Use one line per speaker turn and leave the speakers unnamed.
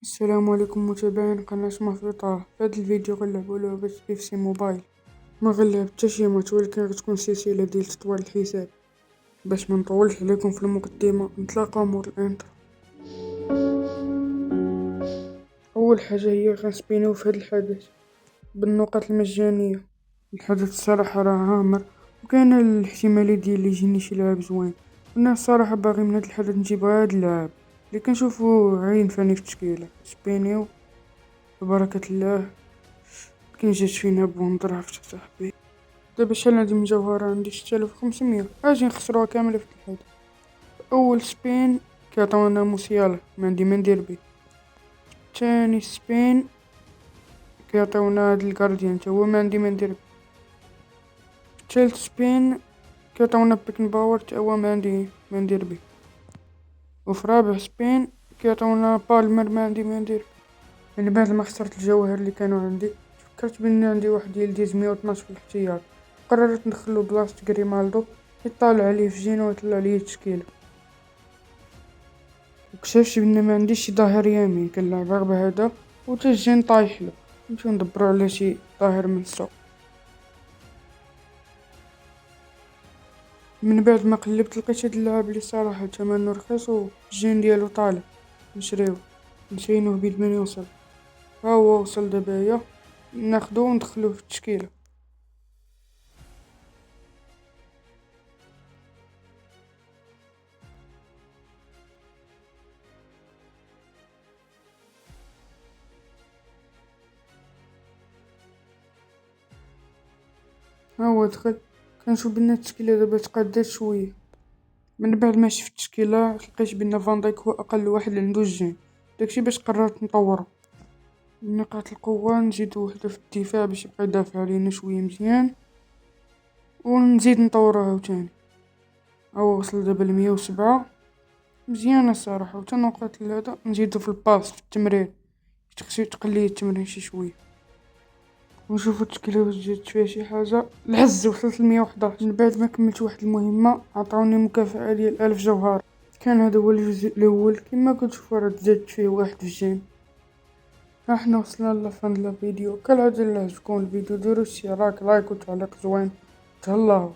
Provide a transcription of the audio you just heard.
السلام عليكم متابعين قناة مفيطة. في هذا الفيديو غنلعبو لعبة اف سي موبايل. ما غنلعب حتى شي ماتش، ولكن غتكون سلسلة ديال تطوير الحساب. باش منطولش عليكم في المقدمة، نتلاقاو مور الانترو. اول حاجة هي غنسبينيو في هذا الحدث بالنقط المجانية. الحدث الصراحة راه عامر، وكاين الاحتمالية ديال اللي يجيني شي لاعب زوين. انا الصراحة باغي من هذا الحدث نجيب هاد اللاعب اللي كنشوفو عين فاني في التشكيلة. سبينيو ببركة الله. كي جات فينا بون درافت صاحبي. دابا شحال عندي من جوهرة؟ عندي 6500. اجي نخسروها كاملة في الحوت. اول سبين كيعطيونا موسيالا، ما عندي ما ندير بيه. تاني سبين كيعطيونا هاد الكارديان، تا هو ما عندي ما ندير بيه. تالت سبين كيعطيونا بيكن باور، تا هو ما عندي ما ندير بيه. وفي رابع سبين كيعطيونا بالمر، ما عندي ما ندير بيه. يعني بعد ما خسرت الجواهر اللي كانوا عندي، فكرت بان عندي واحد ديال ديز 112 في الاحتياط. قررت ندخلو بلاصة غريمالدو يطالع عليه في جينو ويطلع ليه التشكيلة. وكشفت بان ما عنديش شي ظاهر يمين، كنلعب غير بهذا وتا الجين طايحلو. نمشيو ندبرو على شي ظاهر من السوق. من بعد ما قلبت لقيت هاد اللاعب اللي صراحة تمنو رخيص والجين ديالو طالع، نشريوه نسينوه بيد من يوصل. ها هو وصل دابايا، ناخدوه وندخلوه في التشكيلة. ها هو دخل. كنشوف بان التشكيلة دابا تقادات شوية. من بعد ما شفت التشكيلة لقيت بان فان دايك هو اقل واحد اللي عندو الجين، داكشي باش قررت نطورو. نقاط القوة نزيدو وحدة في الدفاع باش يبقى يدافع علينا شوية مزيان، ونزيد نطورو عاوتاني. هو وصل دابا ل107، مزيانة الصراحة. وتا نقاط هذا نزيدو في الباس في التمرير، خصو يتقلي التمرين شي شوية. ونشوفو التشكيلة واش زادت فيها شي حاجة. العز وصلت ل111. من بعد ما كملت واحد المهمة عطاوني مكافأة ديال 1000 جوهرة. كان هذا هو الجزء الاول. كما كتشوفو راه تزادت فيه واحد في الجيم. ها حنا وصلنا لفان الفيديو. كالعادة الا عجبكم الفيديو ديروا اشتراك لايك وتعليق زوين. تهلاو.